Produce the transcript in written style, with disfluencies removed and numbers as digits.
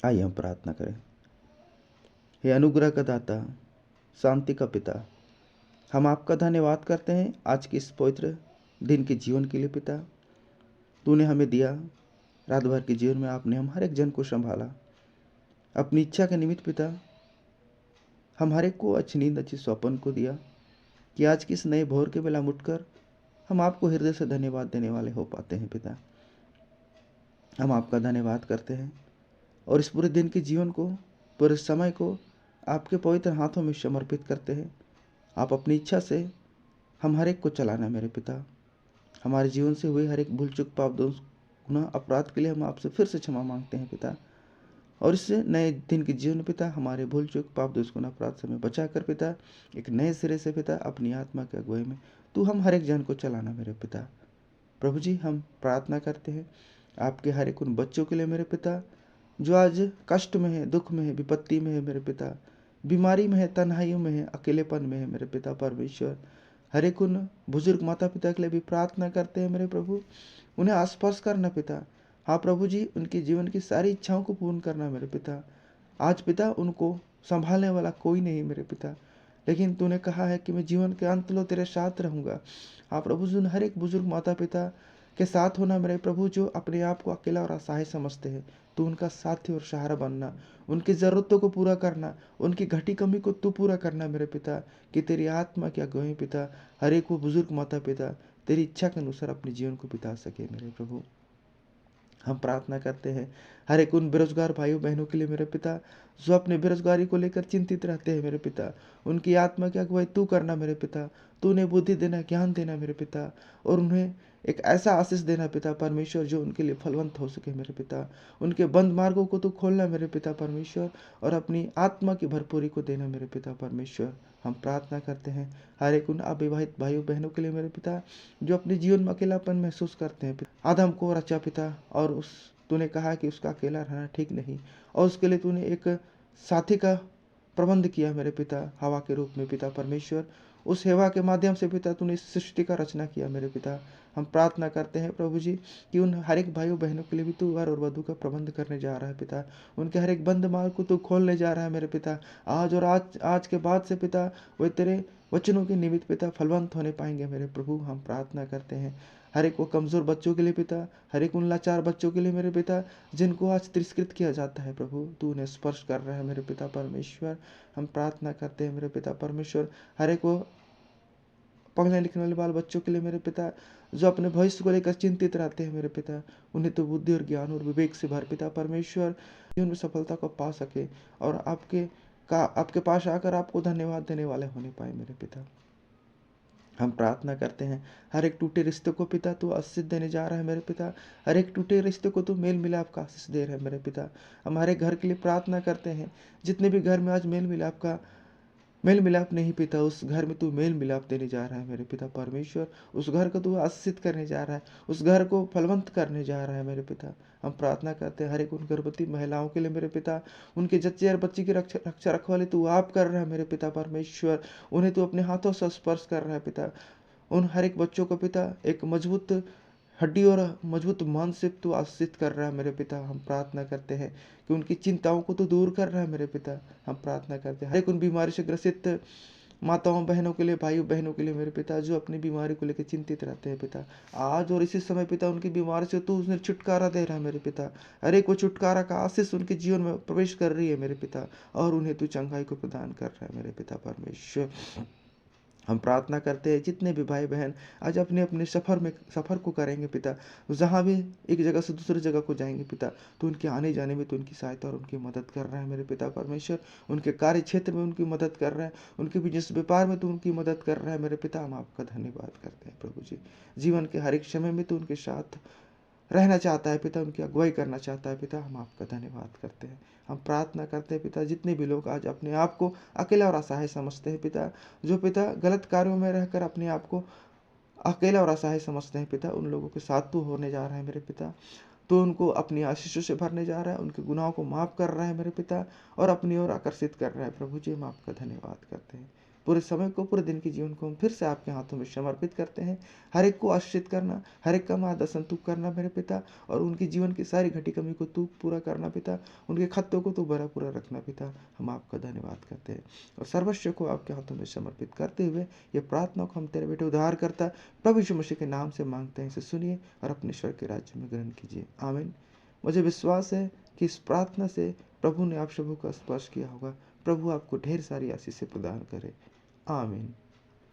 आइए हम प्रार्थना करें। हे अनुग्रह का दाता, शांति का पिता, हम आपका धन्यवाद करते हैं आज के इस पवित्र दिन के जीवन के लिए। पिता, तूने हमें दिया, रात भर के जीवन में आपने हम हर एक जन को संभाला अपनी इच्छा के निमित्त। पिता, हम हर एक को अच्छी नींद, अच्छी स्वप्न को दिया कि आज की इस नए भोर के बेला उठकर हम आपको हृदय से धन्यवाद देने वाले हो पाते हैं। पिता, हम आपका धन्यवाद करते हैं और इस पूरे दिन के जीवन को, पूरे समय को आपके पवित्र हाथों में समर्पित करते हैं। आप अपनी इच्छा से हम हर एक को चलाना मेरे पिता। हमारे जीवन से हुए हर एक भूल चूक, पाप, दोष, गुनाह, अपराध के लिए हम आपसे फिर से क्षमा मांगते हैं पिता। और इस नए दिन के जीवन पिता, हमारे भूल चूक, पाप, दोष, गुनाह, अपराध से हमें बचा कर पिता एक नए सिरे से पिता अपनी आत्मा के अगुवाई में तू हम हर एक जन को चलाना मेरे पिता। प्रभु जी, हम प्रार्थना करते हैं आपके हर एक उन बच्चों के लिए मेरे पिता जो आज कष्ट में है, दुख में है, विपत्ति में है मेरे पिता, बीमारी में है, तन्हाइयों में है, अकेलेपन में है मेरे पिता परमेश्वर। हर एक उन बुजुर्ग माता पिता के लिए भी प्रार्थना करते हैं मेरे प्रभु, उन्हें आस्पर्श करना पिता। हाँ प्रभु जी, उनके जीवन की सारी इच्छाओं को पूर्ण करना मेरे पिता। आज पिता उनको संभालने वाला कोई नहीं मेरे पिता, लेकिन तूने कहा है कि मैं जीवन के अंत लो तेरे साथ रहूँगा। हाँ प्रभु जी, उन हर एक बुजुर्ग माता पिता के साथ होना मेरे प्रभु जो अपने आप को अकेला और असहाय समझते हैं। तू उनका साथी और सहारा बनना, उनकी ज़रूरतों को पूरा करना, उनकी घटी कमी को तू पूरा करना मेरे पिता। कि तेरी आत्मा की अगुवाई पिता हर एक वो बुजुर्ग माता पिता तेरी इच्छा के अनुसार अपने जीवन को बिता सके मेरे प्रभु। हम प्रार्थना करते हैं हर एक उन बेरोजगार भाइयों बहनों के लिए मेरे पिता जो अपने बेरोजगारी को लेकर चिंतित रहते हैं मेरे पिता। उनकी आत्मा की अगुवाई तू करना मेरे पिता। तू उन्हें बुद्धि देना, ज्ञान देना मेरे पिता, और उन्हें एक ऐसा आशीष देना पिता परमेश्वर जो उनके लिए फलवंत हो सके मेरे पिता। उनके बंद मार्गों को तू खोलना मेरे पिता परमेश्वर, और अपनी आत्मा की भरपूरी को देना मेरे पिता परमेश्वर। हम प्रार्थना करते हैं हर एक उन अविवाहित भाइयों बहनों के लिए मेरे पिता जो अपने जीवन में अकेलापन महसूस करते हैं। आदम को रचा पिता, और उस तूने कहा कि उसका अकेला रहना ठीक नहीं, और उसके लिए तूने एक साथी का प्रबंध किया मेरे पिता हवा के रूप में पिता परमेश्वर। उस हवा के माध्यम से पिता तूने इस सृष्टि का रचना किया मेरे पिता। हम प्रार्थना करते हैं प्रभु जी कि उन हर एक भाइयों बहनों के लिए भी तू वर और वधु का प्रबंध करने जा रहा है पिता। उनके हर एक बंद मार्ग को तू खोलने जा रहा है मेरे पिता। आज और आज के बाद से पिता वे तेरे वचनों के निमित्त पिता फलवंत होने पाएंगे मेरे प्रभु। हम प्रार्थना करते हैं हर एक वो कमज़ोर बच्चों के लिए पिता, हर एक उन लाचार बच्चों के लिए मेरे पिता जिनको आज तिरस्कृत किया जाता है प्रभु, तू उन्हें स्पर्श कर रहा है मेरे पिता परमेश्वर। हम प्रार्थना करते हैं मेरे पिता परमेश्वर हर एक वो पढ़ने लिखने वाले बाल बच्चों के लिए मेरे पिता जो अपने भविष्य को लेकर चिंतित रहते हैं मेरे पिता, उन्हें तो बुद्धि और ज्ञान और विवेक से भर पिता परमेश्वर जीवन में सफलता को पा सके और आपके पास आकर आपको धन्यवाद देने वाले होने पाए मेरे पिता। हम प्रार्थना करते हैं हर एक टूटे रिश्ते को पिता तू आशीष देने जा रहा है मेरे पिता। हर एक टूटे रिश्ते को तू मेल मिलाप का आशीष दे रहा है मेरे पिता। हमारे घर के लिए प्रार्थना करते हैं जितने भी घर में आज मेल मिलाप नहीं पिता, उस घर में तू मेल मिलाप देने जा रहा है मेरे पिता परमेश्वर। उस घर को तू आशीषित करने जा रहा है, उस घर को फलवंत करने जा रहा है मेरे पिता। हम प्रार्थना करते हैं हर एक उन गर्भवती महिलाओं के लिए मेरे पिता, उनके जच्चे और बच्ची की रक्षा रखवाली तू आप कर रहा है मेरे पिता परमेश्वर। उन्हें तू अपने हाथों से स्पर्श कर रहा है पिता। उन हर एक बच्चों को पिता एक मजबूत हड्डी और मजबूत मन से तू आशीषित कर रहा है मेरे पिता। हम प्रार्थना करते हैं कि उनकी चिंताओं को तू दूर कर रहा है मेरे पिता। हम प्रार्थना करते हैं हर एक उन बीमारी से ग्रसित माताओं बहनों के लिए, भाइयों बहनों के लिए मेरे पिता जो अपनी बीमारी को लेकर चिंतित रहते हैं पिता, आज और इसी समय पिता उनकी बीमारी से तू उन्हें छुटकारा दे रहा है मेरे पिता। हर एक वो छुटकारा का आशीष उनके जीवन में प्रवेश कर रही है मेरे पिता, और उन्हें तू चंगाई को प्रदान कर रहा है मेरे पिता परमेश्वर। हम प्रार्थना करते हैं जितने भी भाई बहन आज अपने अपने सफ़र को करेंगे पिता, जहाँ भी एक जगह से दूसरी जगह को जाएंगे पिता, तो उनके आने जाने में तो उनकी सहायता और उनकी मदद कर रहा है मेरे पिता परमेश्वर। उनके कार्य क्षेत्र में उनकी मदद कर रहा है, उनके बिजनेस व्यापार में तो उनकी मदद कर रहा है मेरे पिता। हम आपका धन्यवाद करते हैं प्रभु जी। जीवन के हर एक समय में तो उनके साथ रहना चाहता है पिता, उनकी अगुवाई करना चाहता है पिता। हम आपका धन्यवाद करते हैं। हम प्रार्थना करते हैं पिता जितने भी लोग आज अपने आप को अकेला और असहाय समझते हैं पिता, जो पिता गलत कार्यों में रहकर अपने आप को अकेला और असहाय समझते हैं पिता, उन लोगों के साथ तू होने जा रहा है मेरे पिता। तो उनको अपनी आशीषों से भरने जा रहा है, उनके गुनाहों को माफ़ कर रहा है मेरे पिता, और अपनी ओर आकर्षित कर रहा है प्रभु जी। हम आपका धन्यवाद करते हैं। पूरे समय को, पूरे दिन के जीवन को हम फिर से आपके हाथों में समर्पित करते हैं। हर एक को आश्रित करना, हर एक का मार्गदर्शन तू करना मेरे पिता, और उनके जीवन की सारी घटी कमी को तू पूरा करना पिता, उनके खत्तों को तू भरा पूरा रखना पिता। हम आपका धन्यवाद करते हैं और सर्वस्व को आपके हाथों में समर्पित करते हुए ये प्रार्थना को हम तेरे बेटे उद्धार करता प्रभु यीशु मसीह के नाम से मांगते हैं। इसे सुनिए और अपने स्वर्ग के राज्य में ग्रहण कीजिए, आमीन। मुझे विश्वास है कि इस प्रार्थना से प्रभु ने आप सबों का स्पर्श किया होगा। प्रभु आपको ढेर सारी आशीष प्रदान करे, आमीन।